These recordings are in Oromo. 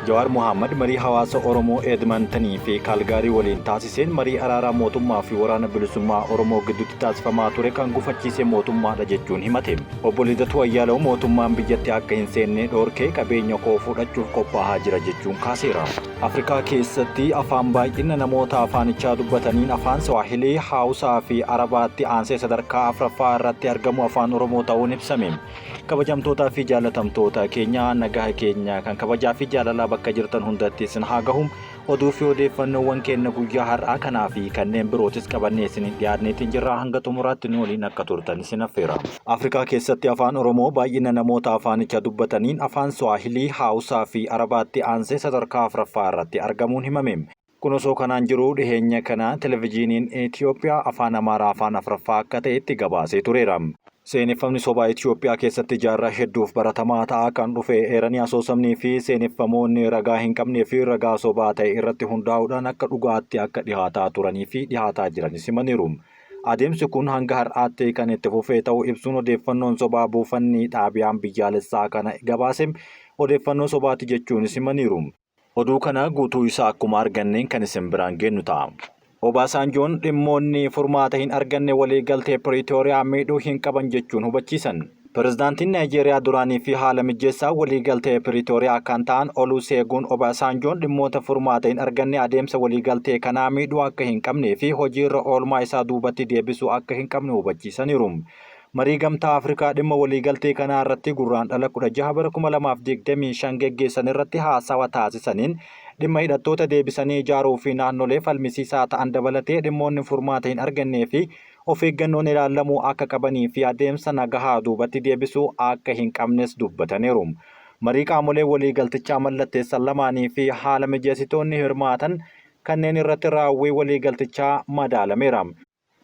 Jawaar Mohaammed marii hawaasa Oromoo Edmontanii fi Kaalgaarii waliin taasiseen marii araaraa mootummaa fi waraana bilisummaa Oromoo gidduutti taasifamaa ture kan gufachiise mootummaadha jechuun himate. Obbo Lidatuu Ayyaalaw mootummaan biyyatti akka hin seenne dhoorkee qabeenya koo fudhachuuf qophaa'aa jira jechuun kaaseera. Afrikaa keessatti afaan baay'ina namoota afaanichaa dubbataniin afaan Swahilii, Hausaa fi Arabaatti aansee sadarkaa afuraffaa irratti argamu afaan Oromoo ta'uun ibsame. Kabajamtootaa fi jaalatamtoota keenya nagaa keenya kan kabajaa fi jaalalaa bakka jirtan hundatti isin haa gahu. Oduu fi odeeffannoowwan keenya guyyaa har'aa kanaa fi kanneen birootis qabannee isin dhiyaanneetiin jirra. Hanga xumuraatti nu waliin akka turtan isin affeera. Afrikaa keessatti afaan Oromoo baay'ina namoota afaanicha dubbataniin afaan Swahilii, Hausaa fi Arabaatti aansee sadarkaa afuraffaa irratti argamuun himame. Kun osoo kanaan jiru dhiheenya kana televezyiiniin Itoophiyaa afaan Amaaraa afaan afuraffaa akka ta'etti gabaasee tureera. Seeneffamni sobaa Itoophiyaa keessatti jaarraa hedduuf baratamaa ta'aa kan dhufe eeranii asoosamnii fi seeneffamoonni ragaa hin qabnee fi ragaa sobaa ta'e irratti hundaa'uudhaan akka dhugaatti akka dhihaataa turanii fi dhihaataa jiranis himaniiru. Adeemsi kun hanga har'aatti kan itti fufee ta'uu ibsuun odeeffannoon sobaa buufanni dhaabiyaan biyyaalessaa kana gabaase odeeffannoo sobaati jechuunis himaniiru. Oduu kana guutuu isaa akkuma arganneen kan isin biraan geenyu ta'a. Obaasanjoon dhimmoonni furmaata hin arganne waliigaltee Piriitooriyaa miidhuu hin qaban jechuun hubachiisan. Pirezidaantiin Naayijeeriyaa duraanii fi haala mijeessaa waliigaltee Piriitooriyaa kan ta'an Oluseegun Obaasanjoon dhimmoota furmaata hin arganne adeemsa waliigaltee kanaa miidhuu akka hin qabnee fi hojiirra oolmaa isaa duubatti deebisuu akka hin qabne hubachiisaniiru. Marii gamtaa Afrikaa dhimma waliigaltee kanaa irratti gurraandhala 16/2025 geggeessan irratti haasawa taasisaniin dhimma hidhattoota deebisanii ijaaruu fi naannolee falmisiisaa ta'an dabalatee dhimmoonni furmaata hin argannee fi of eeggannoon ilaalamuu akka qabanii fi adeemsa nagahaa duubatti deebisuu akka hin qabnes dubbataniiru. Marii qaamolee waliigaltichaa mallatteessan lamaanii fi haala mijeessitoonni hirmaatan kanneen irratti raawwii waliigaltichaa madaalameera.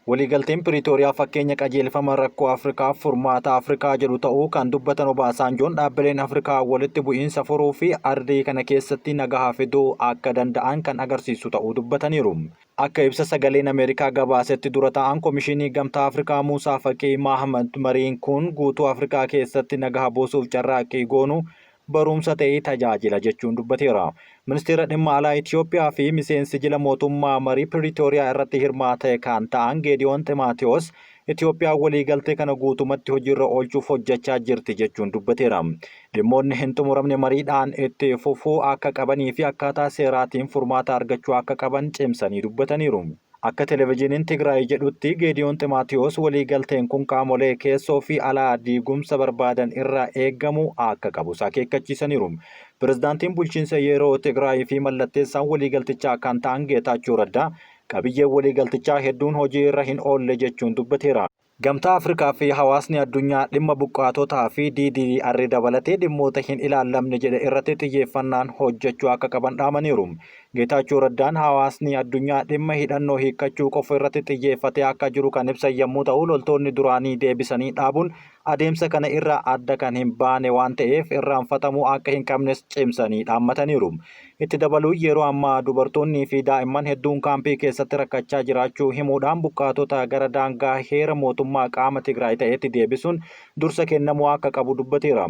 Waliigalteen Piriitooriyaa fakkeenya qajeelfama rakkoo Afrikaa furmaata Afrikaa jedhu ta'uu kan dubbatan Obaasanjoon dhaabbileen Afrikaa walitti bu'iinsa furuu fi ardii kana keessatti nagaa fiduu akka danda'an kan agarsiisu ta'uu dubbataniiru. Akka ibsa sagaleen Ameerikaa gabaasetti dura ta'an Komishinii Gamtaa Afrikaa Muusaa Faqii Mahamad mariin kun guutuu Afrikaa keessatti nagaa buusuuf carraaqqii goonu barumsa ta'ee tajaajila jechuun dubbateera. Ministeera dhimma alaa Itoophiyaa fi miseensi jila mootummaa marii Piriitooriyaa irratti hirmaate kan ta'an Geediyoon Ximaatiyoos Itoophiyaan waliigaltee kana guutumatti hojiirra oolchuuf hojjechaa jirti jechuun dubbateera. Dhimmoonni hin xumuramne mariidhaan itti fufuu akka qabanii fi akkaataa seeraatiin furmaata argachuu akka qaban cimsanii dubbataniiru. Akka televezyiiniin Tigraay jedhutti Geediyoon Ximaatiyoos waliigalteen kun qaamolee keessoo fi alaa diigumsa barbaadan irraa eegamu akka qabus akeekkachiisaniiru. Pirezidaantiin bulchiinsa yeroo Tigraay fi mallatteessaan waliigaltichaa kan ta'an Geetaachoo Raddaa qabiyyeen waliigaltichaa hedduun hojii irra hin oolle jechuun dubbateera. Gamtaa Afrikaa fi hawaasni addunyaa dhimma buqqaatotaa fi DDR dabalatee dhimmoota hin ilaallamne jedhe irratti xiyyeeffannaan hojjechuu akka qaban dhaamaniiru. Geetaachoo Raddaan hawaasni addunyaa dhimma hidhannoo hiikkachuu qofa irratti xiyyeeffatee akka jiru kan ibsan yommuu ta'u, loltoonni duraanii deebisanii dhaabuun adeemsa kana irraa adda kan hin baane waan ta'eef irraanfatamuu akka hin qabnes cimsanii dhaammataniiru. Itti dabaluu yeroo ammaa dubartoonnii fi daa'imman hedduun kaampii keessatti rakkachaa jiraachuu himuudhaan buqqaatota gara daangaa heera mootummaa qaama Tigraay ta'etti deebisuun dursa kennamuu akka qabu dubbateera.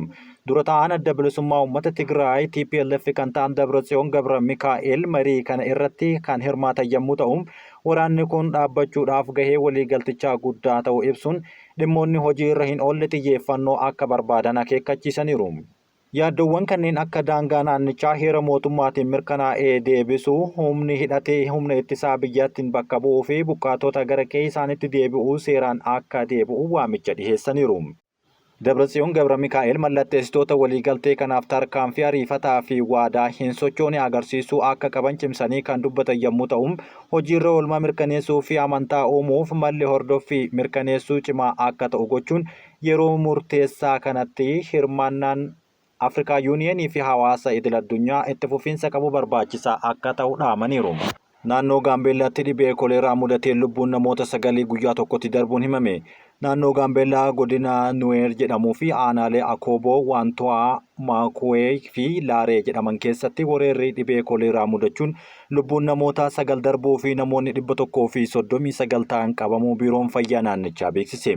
Dura ta'an adda bilisummaa uummata Tigraay TPLF kan ta'an Dabratsiyoon Gabra Mikaa'el marii kana irratti kan hirmaatan yommuu ta'u, waraanni kun dhaabbachuudhaaf gahee waliigaltichaa guddaa ta'uu ibsuun dhimmoonni hojii irra hin oolle xiyyeeffannoo akka barbaadan akeekkachiisaniiru. Yaaddoowwan kanneen akka daangaa naannichaa heera mootummaatiin mirkanaa'ee deebisuu, humni hidhatee humna ittisaa biyyattiin bakka bu'uu fi buqqaatota gara qe'ee isaaniitti deebi'uu seeraan akka deebi'u waamicha dhiheessaniiru. Dabratsiyoon Gabra Mikaa'el mallatteessitoota waliigaltee kanaaf tarkaanfii ariifataa fi waadaa hin sochoone agarsiisuu akka qaban cimsanii kan dubbatan yommuu ta'u, hojiirra oolmaa mirkaneessuu fi amantaa uumuuf malli hordoffii mirkaneessuu cimaa akka ta'u gochuun yeroo murteessaa kanatti hirmaannaan Afrikaa Yuuniyeenii fi hawaasa idil addunyaa itti fufiinsa qabu barbaachisaa akka ta'u dhaamaniiru. Naannoo Gaambeellaatti dhibee koleeraa mudateen lubbuun namoota 9 guyyaa tokkotti darbuun himame. Naannoo Gaambeellaa godina Nuweer jedhamuu fi aanaalee Akooboo, Waanto'aa, Maakuwee fi Laaree jedhaman keessatti weerarri dhibee koleeraa mudachuun lubbuun namoota 9 darbuu fi namoonni 139 ta'an qabamuu biiroon fayyaa naannichaa beeksise.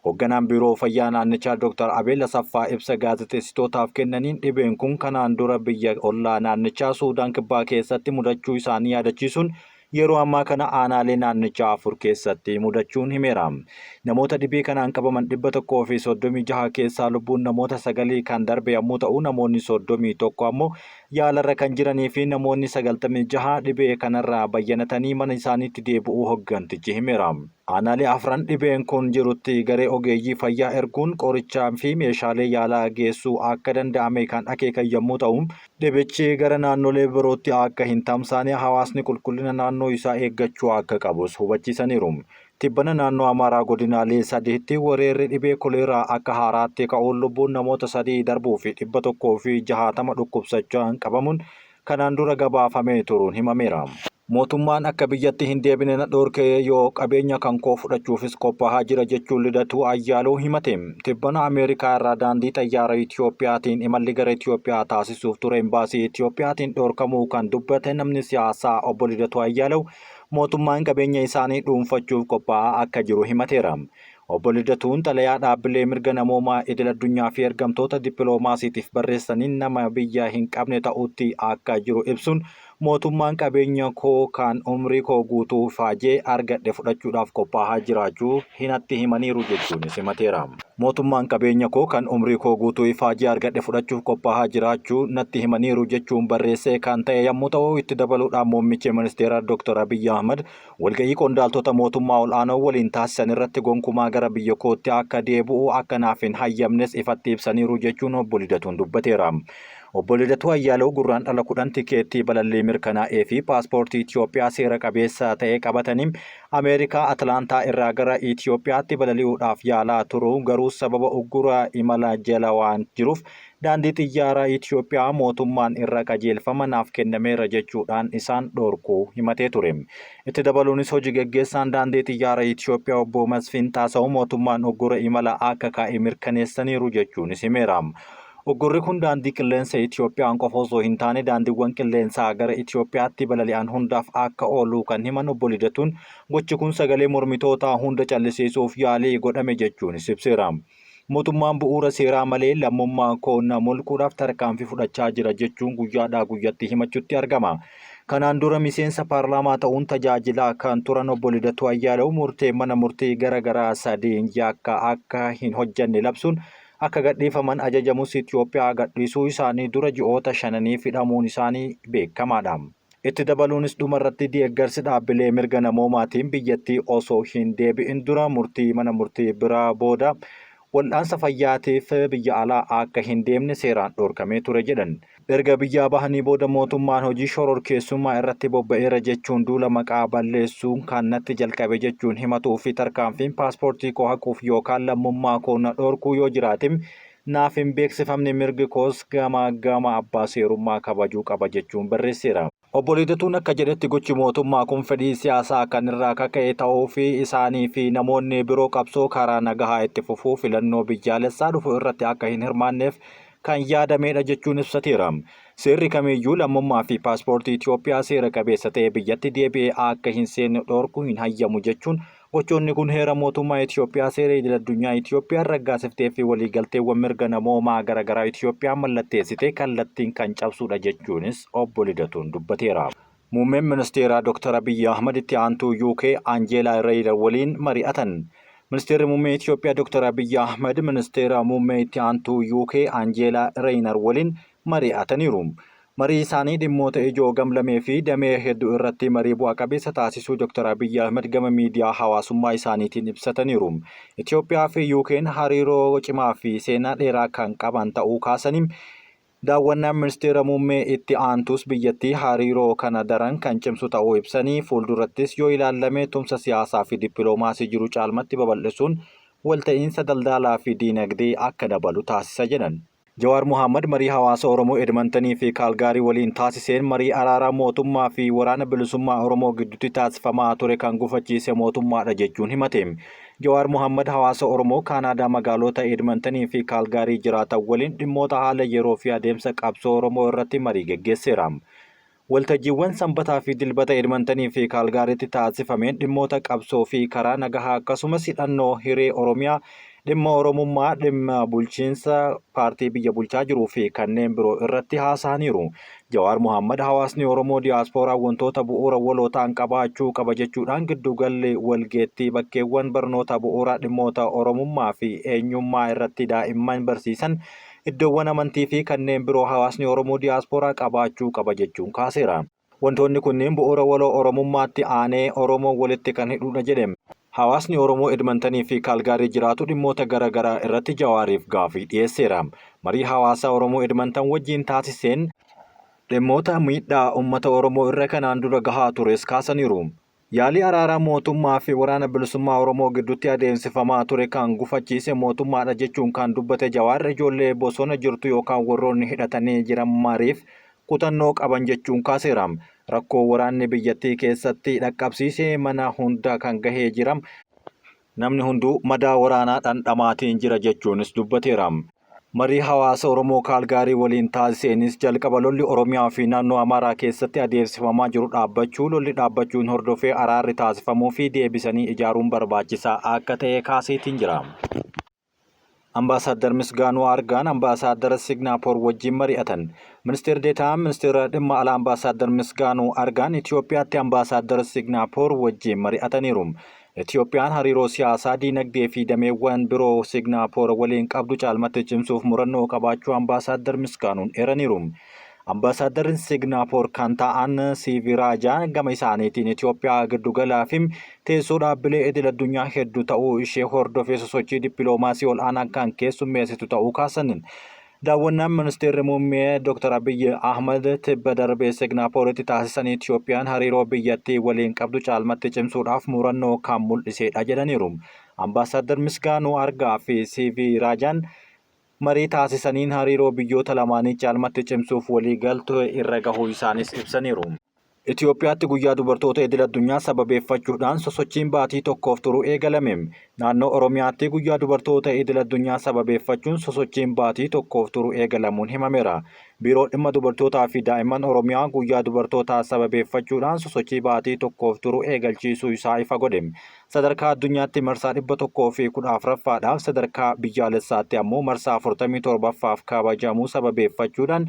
Hoogganaan biiroo fayyaa naannichaa Dr. Abeel Asaffaa ibsa gaazexeessitootaaf kennaniin dhibeen kun kanaan dura biyya ollaa naannichaa Suudaan Kibbaa keessatti mudachuu isaanii yaadachiisuun yeroo ammaa kana aanaalee naannichaa 4 keessatti mudachuun himeera. Namoota dhibee kanaan qabaman 136 keessaa lubbuun namoota 9 kan darbe yommuu ta'u, namoonni 31 ammoo yaalarra kan jiranii fi namoonni 96 dhibee kanarraa bayyanatanii mana isaaniitti deebi'uu hooggantichi himeera. Aanaalee 4 dhibeen kun jirutti garee ogeeyyii fayyaa erguun qorichaa fi meeshaalee yaalaa geessuu akka danda'ame kan akeekan yommuu ta'u, dhibichi gara naannolee birootti akka hin tamsaane hawaasni qulqullina naannoo isaa eeggachuu akka qabus hubachiisaniiru. Tibbana naannoo Amaaraa godinaalee 3tti weerarri dhibee koleeraa akka haaraatti ka'uun lubbuun namoota 3 darbuu fi 160 dhukkubsachaan qabamuun kanaan dura gabaafamee turuun himameera. Mootummaan akka biyyatti hin deebine na dhorkee yoo qabeenya kan koo fudhachuufis qophaa'aa jira jechuun Lidatuu Ayyaaluu himate. Tibbana Ameerikaa irraa daandii xayyaara Itiyoophiyaatiin imalli gara Itiyoophiyaa taasisuuf ture imbaasii Itiyoophiyaatiin dhorkamuu kan dubbate namni siyaasaa obbo Lidatuu Ayyaaluu mootummaan qabeenya isaanii dhuunfachuuf qophaa'aa akka jiru himateera. Obbo Lidatuun xalayaa dhaabbilee mirga namoomaa idil addunyaa fi ergamtoota dippiloomaasiitiif barreessaniin nama biyya hin qabne ta'utti akka jiru ibsuun mootummaan qabeenya koo kan umrii koo guutuu faajee argadhe fudhachuudhaaf qophaa'aa jiraachuu hinatti himaniiru jechuun himateera. Mootummaan qabeenya koo kan umrii koo guutuu faajee argadhe fudhachuuf qophaa'aa jiraachuu natti himaniiru jechuun barreessee kan ta'e yommuu ta'u, itti dabaluudhaan muummichi ministeeraa Dr. Abiy Ahmad walgahii qondaaltota mootummaa ol'aanoo waliin taasisan irratti gonkumaa gara biyya kootti akka deebi'u akka naaf hin hayyamnes ifatti ibsaniiru jechuun obbo Lidatuun dubbateera. Obbo Lidatuu Ayyaaluu gurraandhala 10 tikeettii balallii mirkanaa'ee fi paaspoortii Itiyoophiyaa seera qabeessa ta'e qabatanii Ameerikaa Atlaantaa irraa gara Itiyoophiyaatti balali'uudhaaf yaalaa turu garuu sababa uggura imala jala waan jiruuf daandii xiyyaaraa Itiyoophiyaa mootummaan irra qajeelfama naaf kennameera jechuudhaan isaan dhorkuu himatee ture. Itti dabaluunis hojii gaggeessaan daandii xiyyaaraa Itiyoophiyaa obbo Masfiin Taasa'uu mootummaan uggura imala akka kaa'e mirkaneessaniiru jechuunis himeera. Uggurri kun daandii qilleensa Itiyoophiyaan qofa osoo hin taane daandiiwwan qilleensaa gara Itiyoophiyaatti balali'an hundaaf akka oolu kan himan obbo Lidatuun gochi kun sagalee mormitootaa hunda callisiisuuf yaalii godhame jechuunis ibseera. Mootummaan bu'uura seeraa malee lammummaa koo na mulquudhaaf tarkaanfii fudhachaa jira jechuun guyyaadhaa guyyatti himachuutti argama. Kanaan dura miseensa paarlaamaa ta'uun tajaajilaa kan turan obbo Lidatuu Ayyaaluu murtee mana murtii garaagaraa 3 yakka akka hin hojjanne labsuun akka gadhiifaman ajajamus Itiyoophiyaa gadhiisuu isaanii dura ji'oota 5 hidhamuun isaanii beekamaadha. Itti dabaluunis dhumarratti deeggarsi dhaabbilee mirga namoomaatiin biyyattii osoo hin deebi'in dura murtii mana murtii biraa booda wal'aansa fayyaatiif biyya alaa akka hin deemne seeraan dhorkamee ture jedhan. Erga biyyaa bahanii booda mootummaan hojii shororkeessummaa irratti bobba'eera jechuun duula maqaa balleessuun kan natti jalqabe jechuun himatuu fi tarkaanfiin paaspoortii koo haquuf yookaan lammummaa koo na dhorkuu yoo jiraatim naaf hin beeksifamne mirgi koos gama abbaa seerummaa kabajuu qaba jechuun barreesseera. Obbo Lidatuun akka jedhetti gochi mootummaa kun fedhii siyaasaa kan irraa kaka'e ta'uu fi isaanii fi namoonni biroo qabsoo karaa nagahaa itti fufuu filannoo biyyaalessaa dhufu irratti akka hin hirmaanneef kan yaadamedha jechuun ibsateera. Seerri kamiyyuu lammummaa fi paaspoortii Itiyoophiyaa seera qabeessa ta'e biyyatti deebi'ee akka hin seenne dhorkuu hin hayyamu jechuun gochoonni kun heera mootummaa Itiyoophiyaa seera idil addunyaa Itiyoophiyaan raggaasiftee fi waliigalteewwan mirga namoomaa garaagaraa Itiyoophiyaan mallatteessite kallattiin kan cabsudha jechuunis obbo Lidatuun dubbateera. Muummeen ministeeraa Dr. Abiy Ahmad itti aantuu UK Anjeelaa Reeyidar waliin mari'atan. Ministeerri muummee Itiyoophiyaa Dr. Abiy Ahmad ministeera muummee itti aantuu UK Anjeelaa Reeyidar waliin mari'ataniiru. Marii isaanii dhimmoota ijoo gamlamee fi damee hedduu irratti marii bu'aa qabeessa taasisuu Dr. Abiy Ahmad gama miidiyaa hawaasummaa isaaniitiin ibsataniiru. Itiyoophiyaa fi UK'n hariiroo cimaa fi seenaa dheeraa kan qaban ta'uu kaasanii daawwannaan ministeera muummee itti aantus biyyattii hariiroo kana daran kan cimsu ta'uu ibsanii fuuldurattis yoo ilaalame tumsa siyaasaa fi dippiloomaasii jiru caalmatti babal'isuun walta'iinsa daldalaa fi diinagdee akka dabalu taasisa jedhan. Jawaar Mohaammed marii hawaasa Oromoo Edmontanii fi Kaalgaarii waliin taasiseen marii araaraa mootummaa fi waraana bilisummaa Oromoo gidduutti taasifamaa ture kan gufachiise mootummaadha jechuun himate. Jawaar Mohaammed hawaasa Oromoo Kaanaadaa magaalota Edmontanii fi Kaalgaarii jiraatan waliin dhimmoota haala yeroo fi adeemsa qabsoo Oromoo irratti marii geggeesseera. Waltajjiiwwan sanbataa fi dilbata Edmontanii fi Kaalgaariitti taasifameen dhimmoota qabsoo fi karaa nagahaa akkasumas hidhannoo hiree Oromiyaa, dhimma Oromummaa, dhimma bulchiinsa paartii biyya bulchaa jiruu fi kanneen biroo irratti haasa'aniiru. Jawaar Mohaammed hawaasni Oromoo diyaaspooraa wantoota bu'uura waloo ta'an qabaachuu qaba jechuudhaan giddugalli walgeettii bakkeewwan barnoota bu'uuraa dhimmoota Oromummaa fi eenyummaa irratti daa'imman barsiisan iddoowwan amantii fi kanneen biroo hawaasni Oromoo diyaaspooraa qabaachuu qaba jechuun kaaseera. Wantoonni kunneen bu'uura waloo Oromummaatti aanee Oromoo walitti kan hidhuudha jedhe. Hawaasni Oromoo Edmontanii fi Kaalgaarii jiraatu dhimmoota garaagaraa irratti Jawaariif gaafii dhiyeesseera. Marii hawaasa Oromoo Edmonton wajjin taasiseen dhimmoota miidhaa uummata Oromoo irra kanaan dura gahaa tures kaasaniiru. Yaalii araaraa mootummaa fi waraana bilisummaa Oromoo gidduutti adeemsifamaa ture kan gufachiise mootummaadha jechuun kan dubbate Jawaar ijoollee bosona jirtu yookaan warroonni hidhatanii jiran mariif kutannoo qaban jechuun kaaseera. Rakkoo waraanni biyyattii keessatti dhaqqabsiisee mana hunda kan gahee jira. Namni hunduu madaa waraanaa dhandhamaatiin jira jechuunis dubbateera. Marii hawaasa Oromoo Kaalgaarii waliin taasiseenis jalqaba lolli Oromiyaa fi naannoo Amaaraa keessatti adeemsifamaa jiru lolli dhaabbachuun hordofee araarri taasifamuu fi deebisanii ijaaruun barbaachisaa akka ta'e kaaseetiin jira. Ambaasaadder Misgaanuu Argaan ambaasaadder Signaapor wajjin mari'atan. Ministeerri Deetaan Ministeera Dhimma Alaa ambaasaadder Misgaanuu Argaan Itoophiyaatti ambaasaadder Signaapor wajjin mari'ataniiru. Itoophiyaan hariiroo siyaasaa, diinagdee fi dameewwan biroo Signaapor waliin qabdu caalmatti cimsuuf murannoo qabaachuu ambaasaadder Misgaanuun eeraniiru. Ambaasaaddarri Signaapor kan ta'an CV Raajaan gama isaaniitiin Itoophiyaa giddugalaa fi teessoo dhaabbilee idil addunyaa hedduu ta'uu ishee hordofee sosochii dippiloomaasii ol'aanaa kan keessummeessitu ta'uu kaasan. Daawwannaan ministeerri muummee Dr. Abiy Ahmed tibba darbee Signaaporitti taasisan Itoophiyaan hariiroo biyyattii waliin qabdu caalmatti cimsuudhaaf murannoo kan mul'isedha jedhaniiru. Ambaasaadder Misgaanuu Argaa fi CV Raajaan marii taasisaniin hariiroo biyyoota lamaanii caalmatti cimsuuf waliigaltee irra gahuu isaanis ibsaniiru. Itoophiyaatti guyyaa dubartoota idil addunyaa sababeeffachuudhaan sosochiin baatii tokkoof turu eegalame. Naannoo Oromiyaatti guyyaa dubartoota idil addunyaa sababeeffachuun sosochiin baatii tokkoof turu eegalamuun himameera. Biiroo dhimma dubartootaa fi daa'imman Oromiyaa guyyaa dubartootaa sababeeffachuudhaan sosochii baatii tokkoof turu eegalchiisuu isaa ifa godhe. Sadarkaa addunyaatti marsaa 114ffaadhaaf sadarkaa biyyaalessaatti ammoo marsaa 47ffaaf kabajamuu sababeeffachuudhaan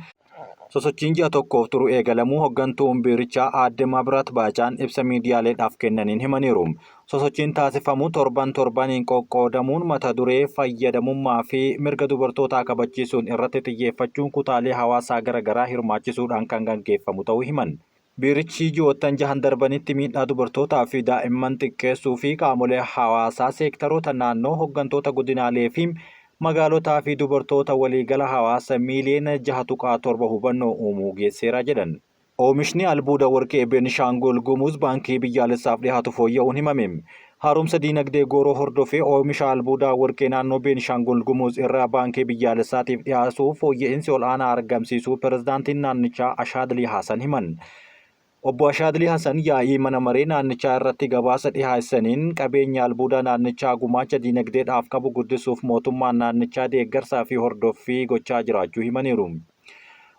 sosochiin ji'a tokkoof turu eegalamuu hoggantuun biirichaa aadde Maabiraat Baacaan ibsa miidiyaaleedhaaf kennaniin himaniiru. Sosochiin taasifamu torbaniin qoqqoodamuun mata duree fayyadamummaa fi mirga dubartootaa kabachiisuun irratti xiyyeeffachuun kutaalee hawaasaa garaagaraa hirmaachisuudhaan kan gaggeeffamu ta'uu himan. Biirichi ji'oottan 6 darbanitti miidhaa dubartootaa fi daa'imman xiqqeessuu fi qaamolee hawaasaa seektaroota naannoo hoggantoota godinaalee fi magaalotaa fi dubartoota waliigala hawaasa miiliyoona 6.7 hubannoo uumuu geesseera jedhan. Oomishni albuuda warqee Beenishaangul Gumuz baankii biyyaalessaaf dhiyaatu fooyya'uun himame. Haaromsa diinagdee gooroo hordofee oomisha albuudaa warqee naannoo Beenishaangul Gumuz irraa baankii biyyaalessaatiif dhiyaatu fooyya'insi ol'aanaa argamsiisuu pirezidaantiin naannichaa Ashaadlii Hasan himan. Obbo Ashaadlii Hasan yaa'ii mana maree naannichaa irratti gabaasa dhihaasaniin qabeenya albuudaa naannichaa gumaacha diinagdeedhaaf qabu guddisuuf mootummaan naannichaa deeggarsaa fi hordoffii gochaa jiraachuu himaniiru.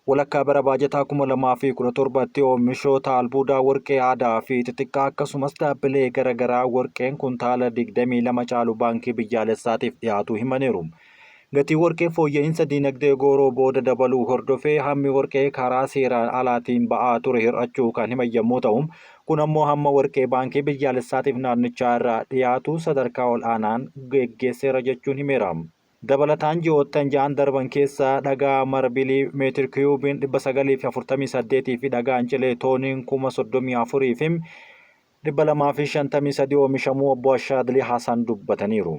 Walakkaa bara baajataa 2017tti oomishoota albuudaa warqee aadaa fi xixiqqaa akkasumas dhaabbilee garaagaraa warqeen kuntaala 22 caalu baankii biyyaalessaatiif dhiyaatu himaniiru. Gatii warqee fooyya'insa diinagdee gooroo booda dabaluu hordofee hammi warqee karaa seeraan alaatiin ba'aa ture hir'achuu kan himan yommuu ta'u, kun ammoo hamma warqee baankii biyyaalessaatiif naannichaa irraa dhiyaatu sadarkaa ol'aanaan geggeesseera jechuun himeera. Dabalataan ji'oottan 6 darban keessa dhagaa marbilii meetir kiyuubiin 948 fi dhagaan cilee tooniin 34,000 fi 253 oomishamuu obbo Ashaadlii Hasan dubbataniiru.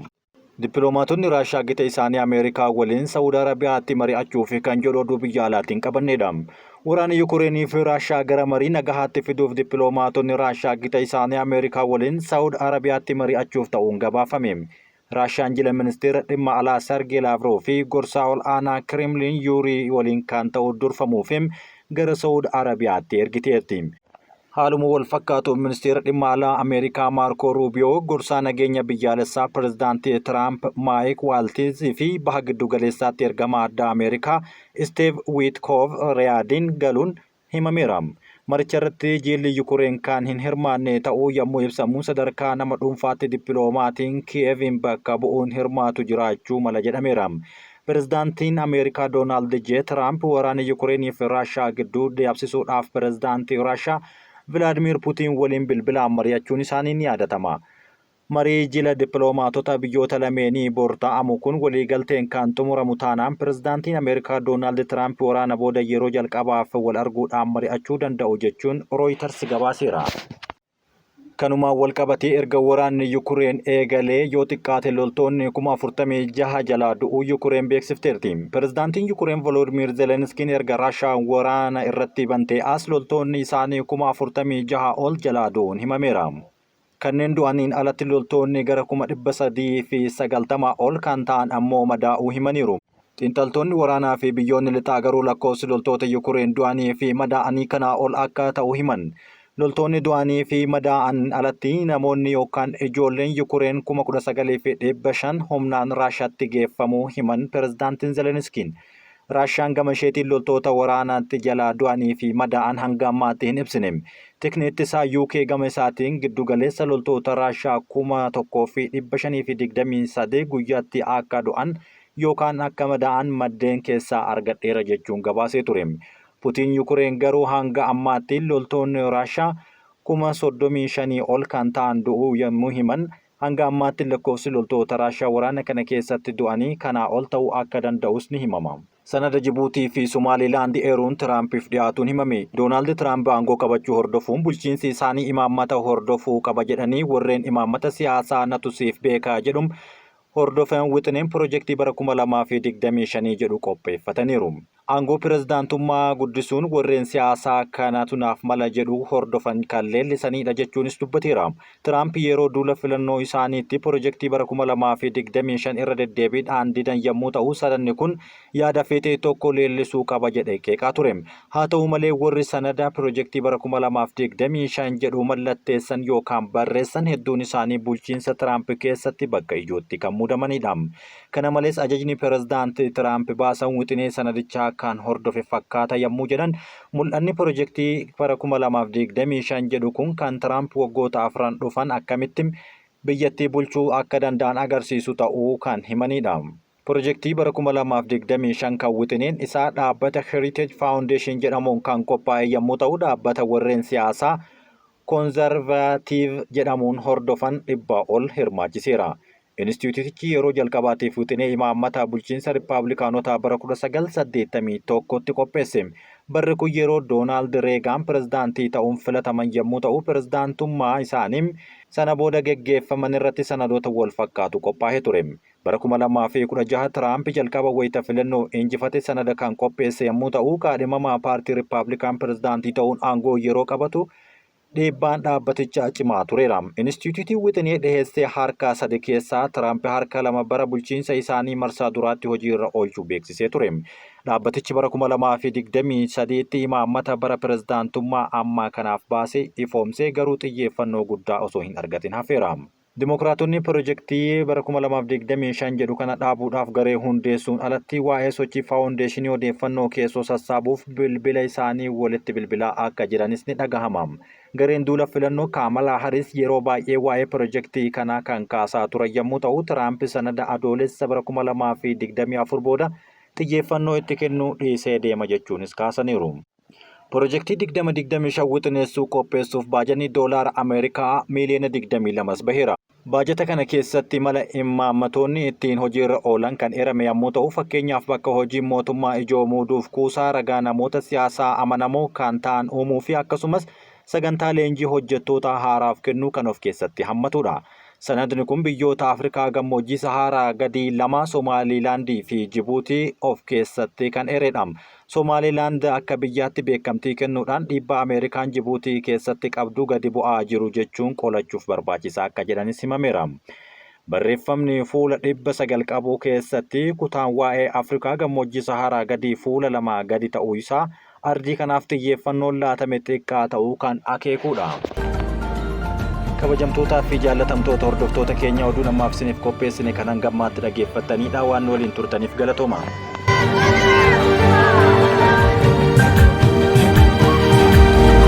Dippiloomaatonni Raashaa gita isaanii Ameerikaa waliin Saawud Arabiyaatti mari'achuuf kan jedhu oduu biyya alaatiin qabannedha. Waraanni Yukureenii fi Raashaa gara marii nagahaatti fiduuf dippiloomaatonni Raashaa gita isaanii Ameerikaa waliin Saawud Arabiyaatti mari'achuuf ta'uun gabaafame. Raashaan jila ministeera dhimma alaa Sergey Lavrov fi gorsaa ol'aanaa Kremlin Yuurii waliin kan ta'u durfamuuf gara Saawud Arabiyaatti ergiteerti. Haaluma wal fakkaatu ministeera dhimma alaa Ameerikaa Maarko Ruubiyoo gorsaa nageenya biyyaalessaa pirezidaantii Tiraamp Maayik Waaltiz fi baha giddu galeessaatti ergama addaa Ameerikaa Steeve Witkoff Riyaadiin galuun himameera. Maricha irratti jilli Yukureen kan hin hirmaanne ta'uu yommuu ibsamu sadarkaa nama dhuunfaatti dippiloomaatiin Kiyeviin bakka bu'uun hirmaatu jiraachuu mala jedhameera. Pirezidaantiin Ameerikaa Doonaald J. Tiraamp waraana Yukureenii fi Raashaa gidduu deebisuudhaaf pirezidaantii Raashaa Vilaadimiir Puutiin waliin bilbilaan mari'achuun isaanii ni yaadatama. Marii jila dippiloomaatota biyyoota lameenii bor ta'amu kun waliigalteen kan xumuramu taanaan pirezidaantiin Ameerikaa Doonaald Tiraamp waraana booda yeroo jalqabaaf wal arguudhaan mari'achuu danda'u jechuun Rooyiters gabaaseera. Kanumaan wal qabatee erga waraanni Yukureen eegalee yoo xiqqaate loltoonni 46,000 jalaa du'uu Yukureen beeksifteerti. Pirezidaantiin Yukureen Volodimiir Zelenskiin erga Raashaan waraana irratti bantee as loltoonni isaanii 46,000 ol jalaa du'uun himameera. Kanneen du'aniin alatti loltoonni gara 390 ol kan ta'an ammoo madaa'uu himaniiru. Xiinxaltoonni waraanaa fi biyyoonni lixaa garuu lakkoofsi loltoota Yukureen du'anii fi madaa'anii kanaa ol akka ta'u himan. Loltoonni du'anii fi madaa'an alatti namoonni yookaan ijoolleen Yukureen 19,500 humnaan Raashaatti geeffamuu himan pirezidaantiin Zelenskiin. Raashaan gama isheetiin loltoota waraanaatti jalaa du'anii fi madaa'an hanga ammaatti hin ibsine. Tikneettisaa UK gama isaatiin giddugaleessa loltoota Raashaa 1,523 guyyaatti akka du'an yookaan akka madaa'an maddeen keessaa argadheera jechuun gabaasee ture. Puutiin Yukureen garuu hanga ammaatti loltoonni Raashaa 35,000 ol kan ta'an du'uu yommuu himan hanga ammaatti lakkoofsi loltoota Raashaa waraana kana keessatti du'anii kanaa ol ta'uu akka danda'us ni himama. Sanada Jibuutii fi Somaalilaand eeruun Tiraampiif dhiyaatuun himame. Doonaald Tiraamp aangoo qabachuu hordofuun bulchiinsi isaanii imaammata hordofuu qaba jedhanii warreen imaammata siyaasaa natusiif beekaa jedhum hordofan wixineen pirojektii bara 2025 jedhu qopheeffataniiru. Aangoo pirezidaantummaa guddisuun warreen siyaasaa kanatu naaf mala jedhu hordofan kan leellisanidha jechuunis dubbateera. Tiraamp yeroo duula filannoo isaaniitti pirojektii bara 2025 irra deddeebiidhaan didan yommuu ta'u sadanni kun yaada fixee tokko leellisuu qaba jedhee qeeqaa ture. Haa ta'u malee warri sanada pirojektii bara 2025 jedhu mallatteessan yookaan barreessan hedduun isaanii bulchiinsa Tiraamp keessatti bakka ijootti kan muudamanidha. Kana malees ajajni pirezidaantii Tiraamp baasan wixinee sanadichaa kan hordofe fakkaata yommuu jedhan mul'anni pirojektii bara 2025 jedhu kun kan Tiraamp waggoota afran dhufan akkamitti biyyattii bulchuu akka danda'an agarsiisu ta'uu kan himanidha. Pirojektii bara 2025 kan wixineen isaa dhaabbata Heritage Foundation jedhamuun kan qophaa'e yommuu ta'u dhaabbata warreen siyaasaa Konzervaatiiv jedhamuun hordofan 100 ol hirmaachiseera. Inistituutichi yeroo jalqabaatiif wixinee imaammata bulchiinsa Rippaabilikaanotaa bara 1981tti qopheesse. Barri kun yeroo Doonaald Reegaan pirezidaantii ta'uun filataman yommuu ta'u pirezidaantummaa isaanii sana booda geggeeffaman irratti sanadoota wal fakkaatu qophaa'ee ture. Bara 2016 Tiraamp jalqaba wayita filannoo injifate sanada kan qopheesse yommuu ta'u kaadhimamaa paartii Rippaabilikaan pirezidaantii ta'uun aangoo yeroo qabatu dhiibbaan dhaabbatichaa cimaa tureera. Inistituutiin wixinee dhiheessee harka 3 keessaa Tiraamp harka 2 bara bulchiinsa isaanii marsaa duraatti hojiirra oolchuu beeksisee ture. Dhaabbatichi bara 2023tti imaammata bara pirezidaantummaa ammaa kanaaf baase ifoomsee garuu xiyyeeffannoo guddaa osoo hin argatin hafeera. Dimokiraatonni pirojektii bara 2025 jedhu kana dhaabuudhaaf garee hundeessuun alatti waa'ee sochii faawundeeshinii odeeffannoo keessoo sassaabuuf bilbila isaanii walitti bilbilaa akka jiranis ni dhagahama. Gareen duula filannoo Kaamalaa Haris yeroo baay'ee waa'ee pirojektii kanaa kan kaasaa turan yommuu ta'u Tiraamp sanada adoolessa bara 2024 booda xiyyeeffannoo itti kennuu dhiisee deema jechuunis kaasaniiru. Pirojektii 2025 wixineessuu qopheessuuf baajanii doolaara Ameerikaa miliyoona 22 baheera. Baajata kana keessatti mala imaammatoonni ittiin hojiirra oolan kan eerame yommuu ta'u fakkeenyaaf bakka hojii mootummaa ijoo muuduuf kuusaa ragaa namoota siyaasaa amanamoo kan ta'an uumuu fi akkasumas sagantaa leenjii hojjettoota haaraaf kennuu kan of keessatti hammatudha. Sanadni kun biyyoota Afrikaa gammoojjii Saharaa gadi 2 Somaalilaandii fi Jibuutii of keessatti kan eeredha. Somaalilaand akka biyyaatti beekamtii kennuudhaan dhiibbaa Ameerikaan Jibuutii keessatti qabdu gadi bu'aa jiru jechuun qolachuuf barbaachisaa akka jedhanis himameera. Barreeffamni fuula 900 qabu keessatti kutaan waa'ee Afrikaa gammoojjii Saharaa gadi fuula 2 gadi ta'uu isaa ardii kanaaf xiyyeeffannoon laatame xiqqaa ta'uu kan akeekudha. Kabajamtootaa fi jaallatamtoota hordoftoota keenya oduu namaaf isiniif qopheessine kan hanga ammaatti dhaggeeffattanidha. Waan waliin turtaniif galatooma.